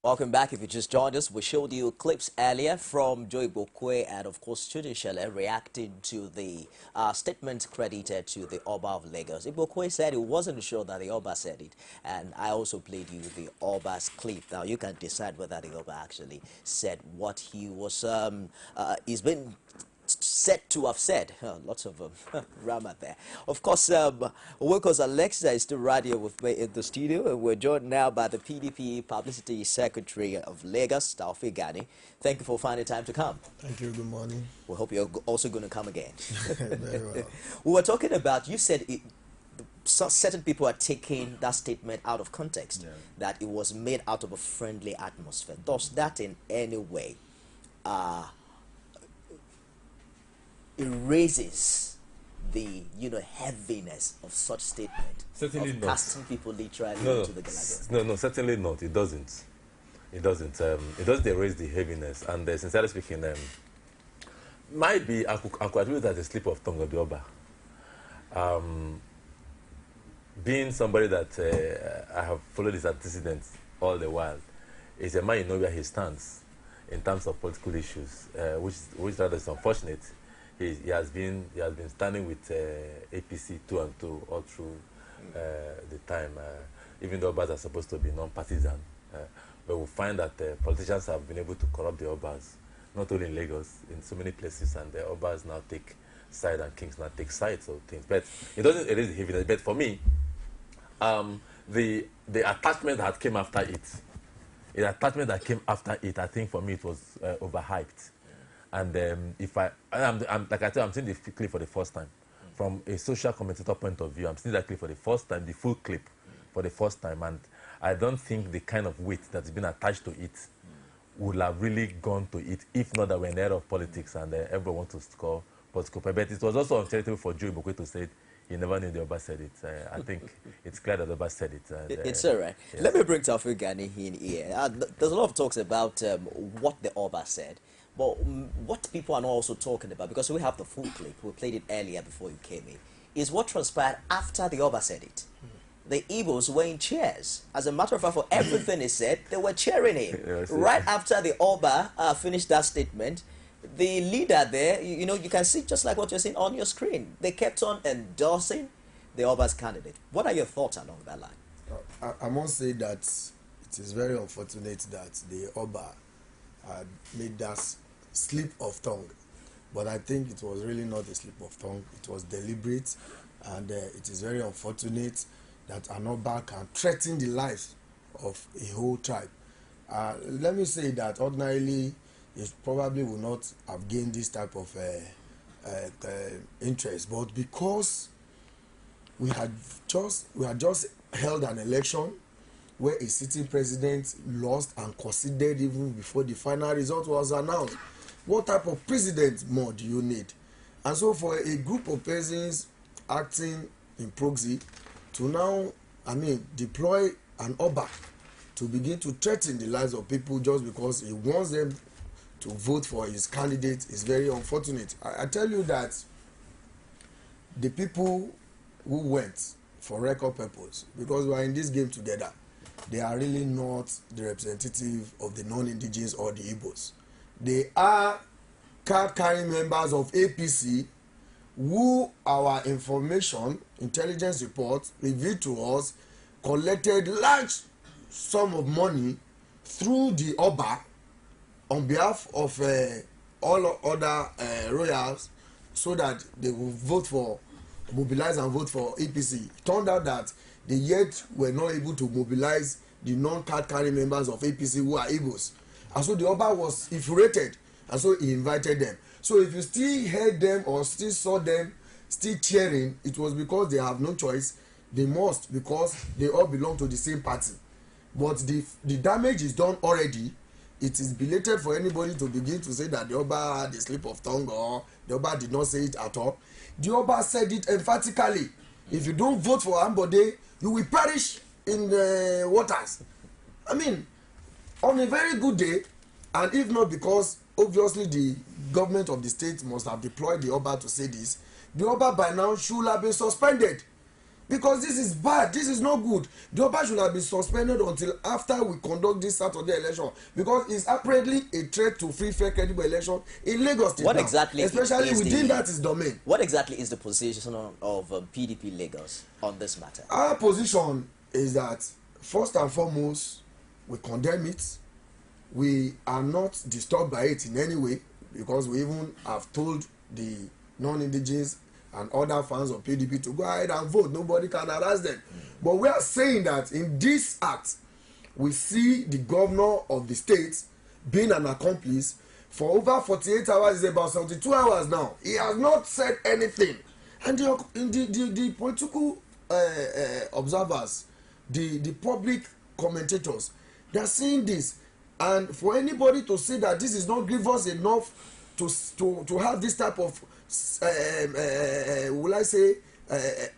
Welcome back. If you just joined us, we showed you clips earlier from Joy Bokwe and, of course, Tunishele reacting to the statement credited to the Oba of Lagos. Bokwe said he wasn't sure that the Oba said it, and I also played you the Oba's clip. Now, you can decide whether the Oba actually said what he was, he's been said to have said. Lots of grammar there. Of course, WILCOX Alexa is still right here with me in the studio, and we're joined now by the PDP Publicity Secretary of Lagos, TAOFIK GANI. Thank you for finding time to come. Thank you. Good morning. We hope you're also going to come again. Very well. We were talking about, you said certain people are taking that statement out of context, that it was made out of a friendly atmosphere. Does that in any way erases the heaviness of such statement? Certainly of not. Casting people literally into the Galaga. No, certainly not. It doesn't. It doesn't. It doesn't erase the heaviness. And sincerely speaking, might be I could attribute that a slip of tongue of the Oba. Being somebody that I have followed his antecedents all the while, is a man you know where he stands in terms of political issues, which rather is unfortunate. He has been standing with APC 2 and 2 all through the time, even though Obas are supposed to be non-partisan. But we find that politicians have been able to corrupt the Obas, not only in Lagos, in so many places, and the Obas now take side and kings now take sides of things. But it doesn't erase the heaviness. But for me, the attachment that came after it, I think for me it was overhyped. And like I said, I'm seeing the clip for the first time. From a social commentator point of view, I'm seeing that clip for the first time, the full clip for the first time. And I don't think the kind of weight that's been attached to it would have really gone to it, if not that we're in the era of politics and everyone wants to score political points. But it was also uncharitable for Joe Bokwe to say it. He never knew the Oba said it. I think it's clear that the Oba said it. And, it's all right. Yes. Let me bring TAOFIK GANI in here. There's a lot of talks about what the Oba said. But what people are not also talking about, because we have the full clip, we played it earlier before you came in, is what transpired after the Oba said it. The Igbos were in cheers. As a matter of fact, for everything he said, they were cheering him. Yes, right after the Oba finished that statement, the leader there, you can see just like what you're seeing on your screen. They kept on endorsing the Oba's candidate. What are your thoughts along that line? I must say that it is very unfortunate that the Oba had made that slip of tongue, but I think it was really not a slip of tongue. It was deliberate, and it is very unfortunate that an Oba can threaten the lives of a whole tribe. Let me say that ordinarily it probably would not have gained this type of interest, but because we had just held an election where a sitting president lost and conceded even before the final result was announced. What type of president more do you need? And so for a group of persons acting in proxy to now, deploy an Oba to begin to threaten the lives of people just because he wants them to vote for his candidate is very unfortunate. I tell you that the people who went for record purpose, because we are in this game together, they are really not the representative of the non-indigenous or the Igbos. They are card-carrying members of APC who our intelligence report revealed to us, collected large sum of money through the Oba on behalf of all other royals so that they will mobilize and vote for APC. It turned out that they yet were not able to mobilize the non-card carrying members of APC who are Igbos. And so the Oba was infuriated, and so he invited them. So if you still heard them or still saw them still cheering, it was because they have no choice. They must, because they all belong to the same party. But the damage is done already. It is belated for anybody to begin to say that the Oba had a slip of tongue or the Oba did not say it at all. The Oba said it emphatically. If you don't vote for Ambode, you will perish in the waters. On a very good day, and if not because obviously the government of the state must have deployed the Oba to say this, the Oba by now should have been suspended. because this is bad, this is not good. The Oba should have been suspended until after we conduct this Saturday election, because it's apparently a threat to free, fair, credible election in Lagos State. What now, exactly especially is within the, that is domain. What exactly is the position of PDP Lagos on this matter? Our position is that first and foremost, we condemn it. We are not disturbed by it in any way, because we even have told the non-indigenous and other fans of PDP to go ahead and vote. Nobody can harass them. But we are saying that in this act, we see the governor of the state being an accomplice for over 48 hours. It's about 72 hours now. He has not said anything. And the political observers, the public commentators, they are seeing this. And for anybody to say that this is not grievous enough to have this type of will I say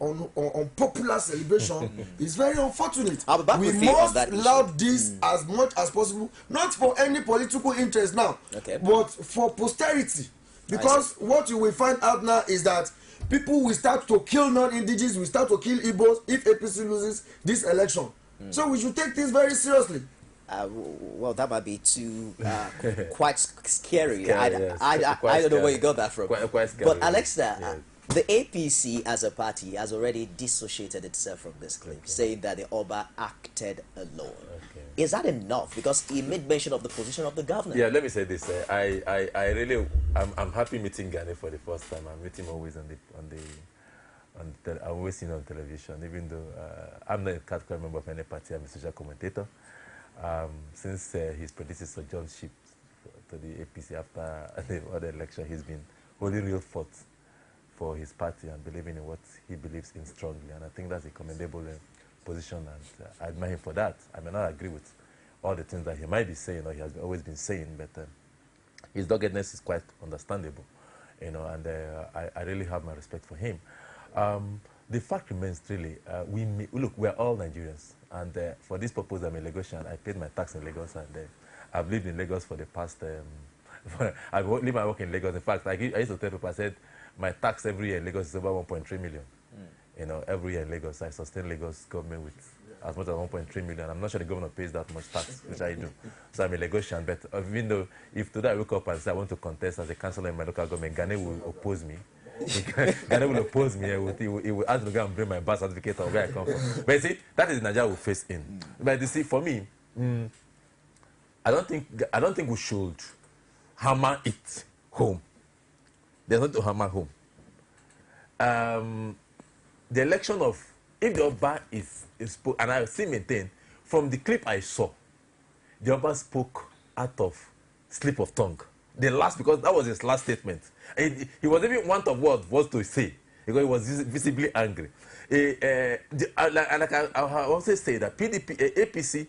unpopular celebration is very unfortunate. We must laud this as much as possible, not for any political interest now, but for posterity, because what you will find out now is that people will start to kill non-indigenous, will start to kill Igbos if APC loses this election. So we should take this very seriously. Well, that might be too quite scary. Yes. I don't know where you got that from. Quite scary. But ALESTA, the APC as a party has already dissociated itself from this claim, saying that the Oba acted alone. Is that enough? Because he made mention of the position of the governor. Yeah, let me say this. I'm happy meeting GANI for the first time. I meet him always I'm always seen on television, even though I'm not a category member of any party. I'm a social commentator. Since his predecessor John shipped to the APC after the other election, he's been holding real fort for his party and believing in what he believes in strongly. And I think that's a commendable position, and I admire him for that. I may not agree with all the things that he might be saying or he has always been saying, but his doggedness is quite understandable, you know, and I really have my respect for him. The fact remains, really, look, we're all Nigerians, and for this purpose, I'm a Lagosian. I paid my tax in Lagos, and I've lived in Lagos for the past, I've lived my work in Lagos. In fact, I used to tell people, I said, my tax every year in Lagos is over 1.3 million. You know, every year in Lagos, I sustain Lagos government with as much as 1.3 million. I'm not sure the governor pays that much tax, which I do. So I'm a Lagosian, but even though, if today I wake up and say I want to contest as a councillor in my local government, GANI will oppose me. GANI will oppose me. He will ask me to go and bring my birth certificate of where I come from. But you see, that is Nigeria we face in. But you see, for me, I don't think we should hammer it home. There's not to hammer home. The election of, if the Oba is and I still maintain, from the clip I saw, the Oba spoke out of slip of tongue. The last, because that was his last statement. He was even want of words to say, because he was visibly angry. I also say that APC,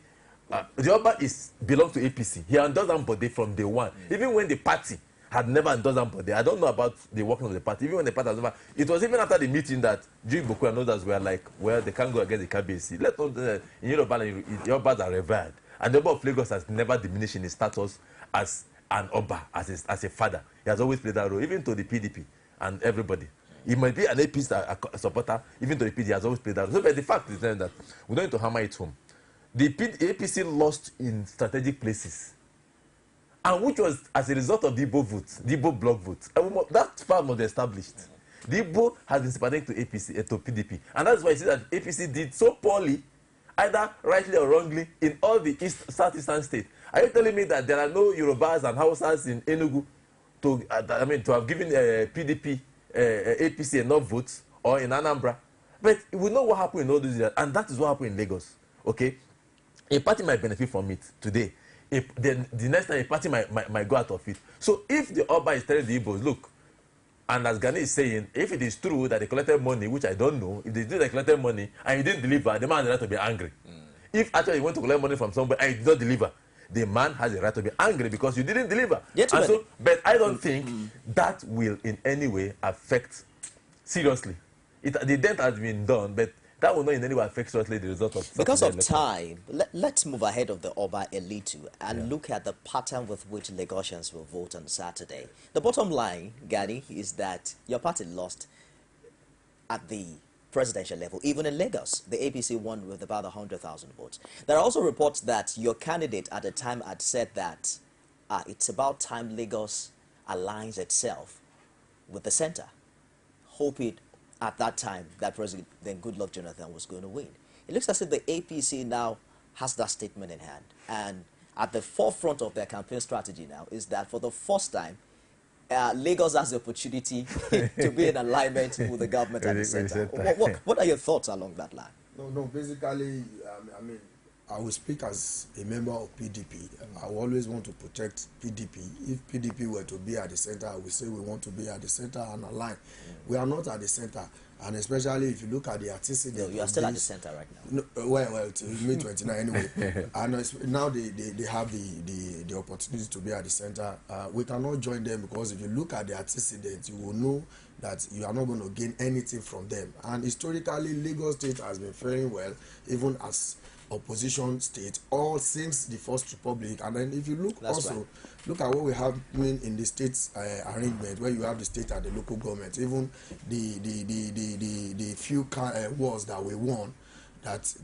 the Oba belongs to APC. He endorsed somebody from day one. Even when the party had never endorsed somebody. I don't know about the working of the party. Even when the party has never, it was even after the meeting that Joe Boku and others were like, well, they can't go against the KBC. Let us, in Yoruba, the Obas are revered. And the Oba of Lagos has never diminished in his status as an Oba, as a father. He has always played that role, even to the PDP and everybody. He might be an APC supporter, even to the PDP, he has always played that role. So, but the fact is that we don't need to hammer it home. The APC lost in strategic places, and which was as a result of the Igbo votes, the Igbo bloc votes. That fact was established. The Igbo has been sympathetic to APC, to PDP, and that's why you see that APC did so poorly, either rightly or wrongly, in all the southeastern states. Are you telling me that there are no Yorubas and Hausas in Enugu to have given PDP, APC enough votes, or in Anambra? But we know what happened in all these years, and that is what happened in Lagos. Okay, a party might benefit from it today. Then the next time a party might go out of it. So if the Oba is telling the Igbos, look, and as GANI is saying, if it is true that they collected money, which I don't know, if they collected money and you didn't deliver, the man has the right to be angry. If actually you want to collect money from somebody and you did not deliver, the man has the right to be angry because you didn't deliver. And so, but I don't think that will in any way affect seriously. The dent has been done, but that will not in any way affect seriously the result of. Because of time, let's move ahead of the Oba Elitu and look at the pattern with which Lagosians will vote on Saturday. The bottom line, GANI, is that your party lost at the presidential level, even in Lagos. The APC won with about 100,000 votes. There are also reports that your candidate at the time had said that it's about time Lagos aligns itself with the center, hoping at that time that President Goodluck Jonathan was going to win. It looks as if the APC now has that statement in hand, and at the forefront of their campaign strategy now is that for the first time, Lagos has the opportunity to be in alignment with the government at the center. What are your thoughts along that line? No, basically, I mean, I will speak as a member of PDP. I will always want to protect PDP. If PDP were to be at the center, I would say we want to be at the center and align. We are not at the center, and especially if you look at the antecedent. No, you are still at the center right now. No, well, till May 29 anyway. And now they have the opportunity to be at the center. We cannot join them because if you look at the antecedent, you will know that you are not going to gain anything from them. And historically, Lagos State has been faring well, even as opposition state, all since the First Republic. And then if you look look at what we have in the state's arrangement, where you have the state and the local government, even the few wars that we won, that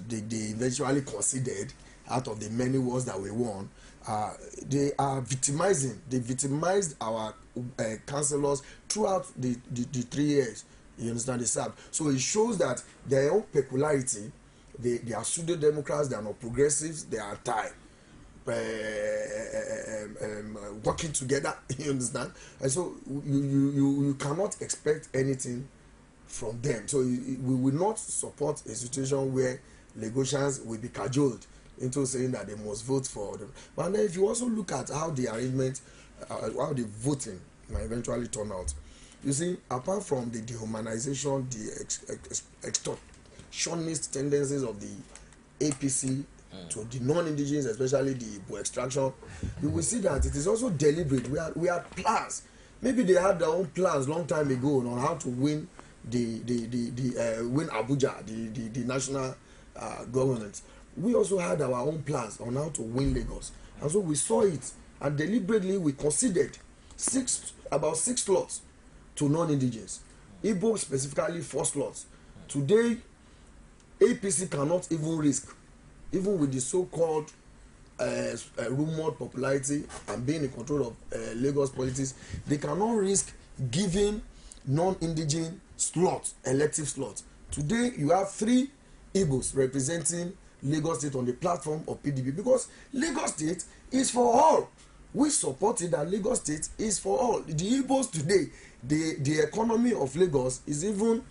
they eventually conceded out of the many wars that we won, they are victimizing. They victimized our councillors throughout the 3 years. You understand the SAP? So it shows that their own peculiarity. They are pseudo-democrats, they are not progressives, they are working together, you understand? And so you cannot expect anything from them. So we will not support a situation where Lagosians will be cajoled into saying that they must vote for them. But then if you also look at how the arrangement, how the voting might eventually turn out, you see, apart from the dehumanization, the extortionist tendencies of the APC to the non-indigenous, especially the Igbo extraction, you will see that it is also deliberate. We had plans. Maybe they had their own plans long time ago on how to win win Abuja, the national government. We also had our own plans on how to win Lagos, and so we saw it, and deliberately we considered about six slots to non-indigenous. Igbo specifically 4 slots. Today, APC cannot even risk, even with the so-called rumored popularity and being in control of Lagos politics, they cannot risk giving non-indigenous slots, elective slots. Today, you have 3 Igbos representing Lagos State on the platform of PDP, because Lagos State is for all. We supported that Lagos State is for all. The Igbos today, the economy of Lagos is even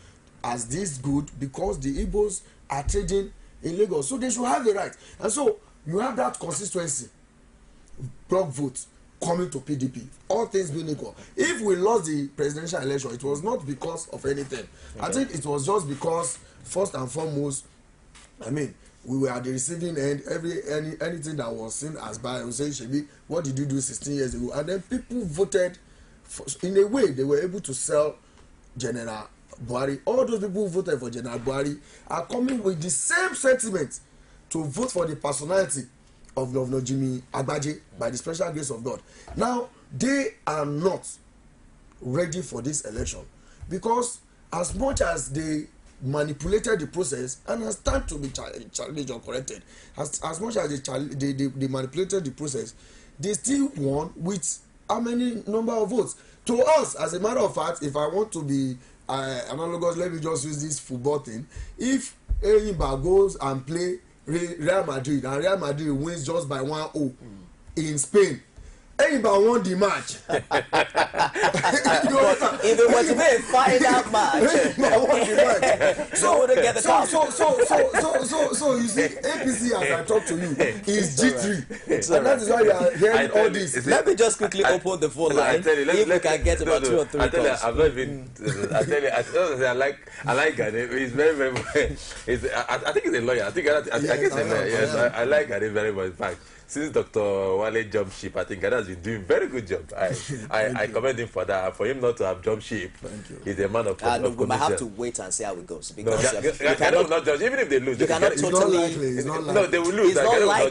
as this good because the Igbos are trading in Lagos, so they should have the right. And so you have that consistency, block votes coming to PDP, all things being equal. If we lost the presidential election, it was not because of anything. Okay. I think it was just because, first and foremost, I mean, we were at the receiving end. Anything that was seen as bad, I was saying, Shebi, what did you do 16 years ago? And then people voted in a way they were able to sell General Buhari. All those people who voted for General Buhari are coming with the same sentiment to vote for the personality of Governor Jimmy Agbaje by the special grace of God. Now, they are not ready for this election because as much as they manipulated the process and has time to be challenged or corrected, as much as they manipulated the process, they still won with how many number of votes? To us, as a matter of fact, if I want to be analogous, let me just use this football thing. If Eyimba goes and play Real Madrid and Real Madrid wins just by 1-0 in Spain, Eyimba won the match. If it was to be a final match, Eyimba won the match. So you see, APC, as I talk to you, is G3, and that is why you are hearing all this. Let me just quickly open the phone line. If we can get about 2 or 3 calls. I'm not even. I like Gani. He's very. I think he's a lawyer. I think he's a lawyer. Yes, I like Gani very much. In fact, since Dr. Wale jumped ship, I think Gani has been doing very good job. I commend him for that. For him not to have jumped ship, he's a man of no, we might have to wait and see how it goes. Because Gani will not judge. Even if they lose, you cannot totally. No, they will lose. It's not likely.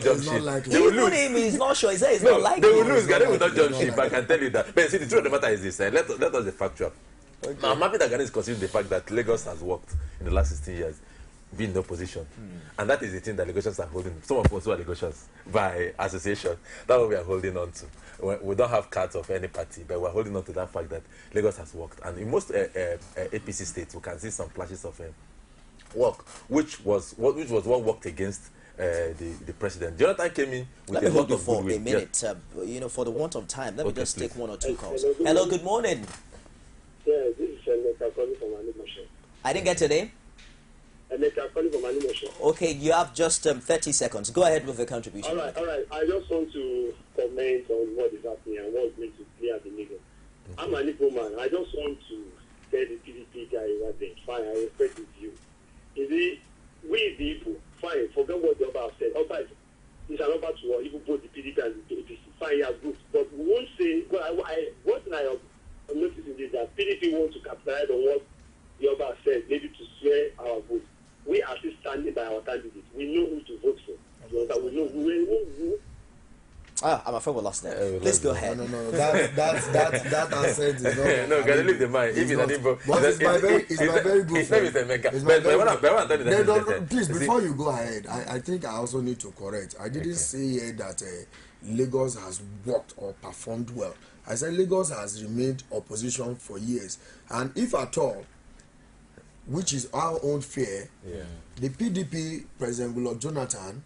They will lose. Even him, he's not sure. He said it's not likely. They will lose. Gani will not jump ship. I can tell you that. But see, the truth of the matter is this. Let us be factual. Okay. Now, I'm happy that Ghana is considering the fact that Lagos has worked in the last 16 years, being in opposition. And that is the thing that Lagosians are holding. Some of us who are Lagosians by association, that's what we are holding on to. We don't have cards of any party, but we're holding on to that fact that Lagos has worked. And in most APC states, we can see some flashes of work, which was what worked against the president. Jonathan came in with a lot of for goodwill. a minute. You know, for the want of time, let me just take one or two calls. Hello, good morning. Yeah, this is Emeka calling from Animation. I didn't get your name. Emeka calling from Animation. Okay, you have just 30 seconds. Go ahead with the contribution. All right. I just want to comment on what is happening and what's going to clear the nigger. I'm an Igbo man. I just want to tell the PDP guy over there, fine, I respect his view. Is it, we the Igbo, fine, forget what the Oba said. Oba is an Oba to even both the PDP and the APC. Fine, yeah, good. But we won't say, but what I am noticing is that PDP want to capitalize on what the Oba said, maybe to swear our vote. We are still standing by our candidates. We know who to vote for. We know who. I'm afraid we lost that. Please go ahead. No. That answer is not. No, gotta leave the mind. If it's an info, but it's my very good friend. Please, before you go ahead, I think I also need to correct. I didn't say here that Lagos has worked or performed well. I said Lagos has remained opposition for years, and if at all, which is our own fear, the PDP President Goodluck Jonathan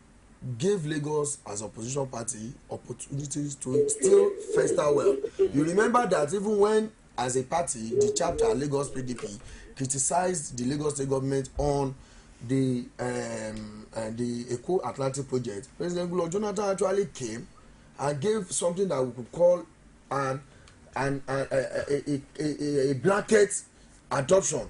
gave Lagos as opposition party opportunities to still fester well. You remember that even when, as a party, the chapter Lagos PDP criticized the Lagos state government on the Eco Atlantic project, President Goodluck Jonathan actually came and gave something that we could call a blanket adoption.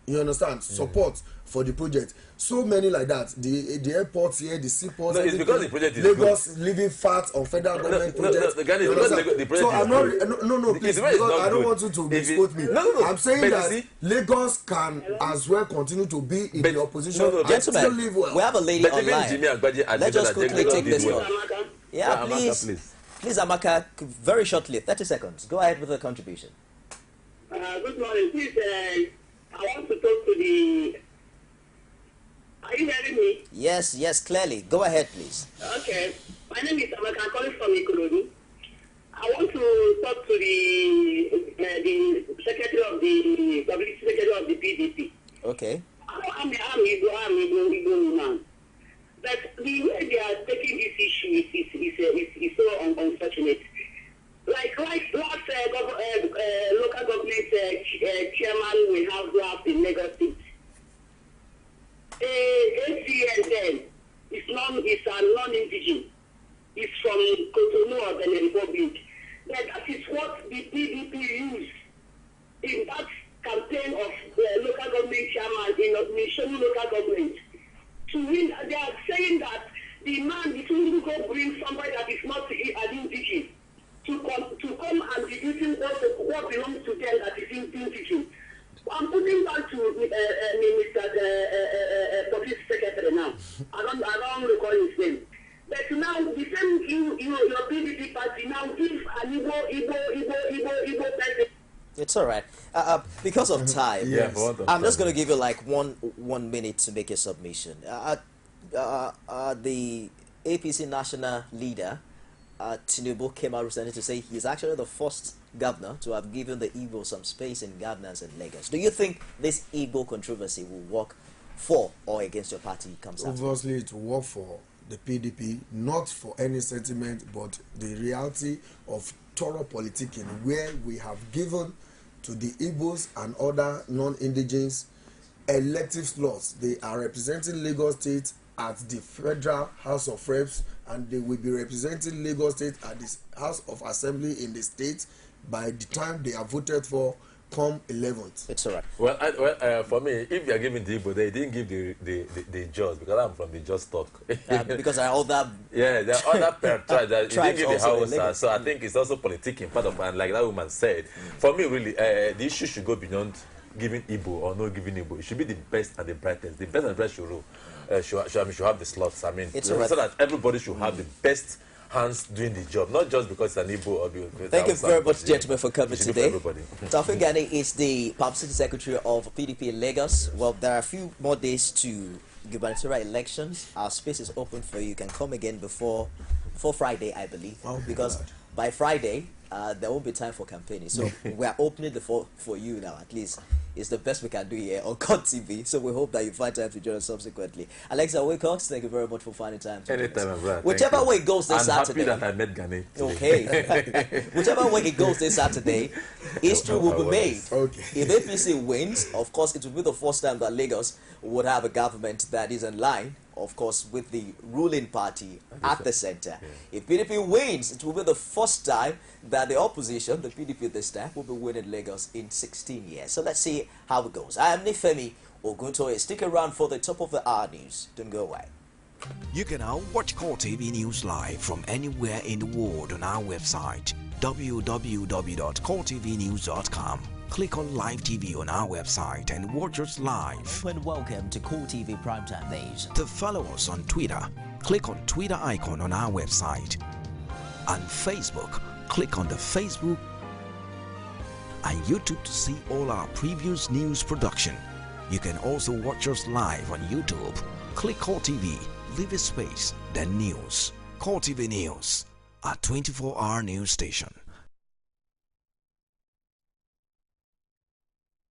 You understand? Support for the project. So many like that. The airports here, the seaports. No, it's because the project is Lagos good. living fat on federal government projects. The project So I'm not. is good. No, please. Because I don't want you to misquote me. No. I'm saying But that you see, Lagos can as well continue to be in the opposition and Gentlemen, still live well. we have a lady but even online. Jimmy Agbaje admitted Let's just that quickly Lagos take did this well. one. Yeah, Yeah, Amaka, please, Amaka, very shortly, 30 seconds. Go ahead with the contribution. Good morning. Please, I want to talk to the. Are you hearing me? Yes, clearly. Go ahead, please. Okay. My name is Amaka. I'm calling from Ikorodu. I want to talk to the secretary of the public secretary of the PDP. Okay. I'm Igbo man. But the way they are taking this issue is so unfortunate. Like last local government chairman we have left in Lagos State. ACSN is a non-indigenous. It's from Cotonou of the Republic. That is what the PDP used in that campaign of local government chairman in Mishoni local government. To win, they are saying that the man is going to go bring somebody that is not an indigenous to come and be using what belongs to them that is indigenous. I'm putting that to Mr. Police Secretary now. I don't recall his name. But now the same your PDP party now give an Igbo person. It's all right. Because of time, I'm just going to give you like one minute to make a submission. The APC national leader, Tinubu, came out recently to say he's actually the first governor to have given the Igbo some space in governance in Lagos. Do you think this Igbo controversy will work for or against your party comes out? Obviously, it will work for the PDP, not for any sentiment, but the reality of thorough politicking, where we have given to the Igbos and other non-indigenous elective slots. They are representing Lagos State at the Federal House of Reps, and they will be representing Lagos State at the House of Assembly in the state by the time they are voted for come 11th. It's all right. Well, for me, if you are giving the Igbo, they didn't give the Jaws, because I'm from the Jaws stock. Because I hold that. Yeah, there are other tribes that you didn't give the Hausa, so I think it's also politicking part of, and like that woman said, for me, really, the issue should go beyond giving Igbo or not giving Igbo. It should be the best and the brightest. The best and the brightest should rule. Should have the slots. I mean, so that everybody should have the best hands doing the job, not just because it's an Igbo or because Thank you very much, gentlemen, for coming today. TAOFIK GANI is the Publicity Secretary of PDP in Lagos. Well, there are a few more days to gubernatorial elections. Our space is open for you. You can come again before Friday, I believe, because by Friday there won't be time for campaigning. So we are opening the floor for you now. At least it's the best we can do here on COT TV. So we hope that you find time to join us subsequently. Alexa WILCOX, thank you very much for finding time to anytime, my brother. Whichever way it goes this Saturday. I'm happy that I met GANI today. Okay. Whichever way it goes this Saturday, history will be made. Okay. If APC wins, of course, it will be the first time that Lagos would have a government that is in line, of course, with the ruling party at the center. Yeah. If PDP wins, it will be the first time that the opposition, the PDP this time, will be winning Lagos in 16 years. So let's see how it goes. I am Nifemi Oguntoye. Stick around for the top of the hour news. Don't go away. You can now watch COT TV News live from anywhere in the world on our website, www.cotvnews.com. Click on Live TV on our website and watch us live. And welcome to COT TV Primetime Days. To follow us on Twitter, click on Twitter icon on our website. On Facebook, click on the Facebook and YouTube to see all our previous news production. You can also watch us live on YouTube. Click COT TV, leave a space, then news. COT TV News, a 24-hour news station.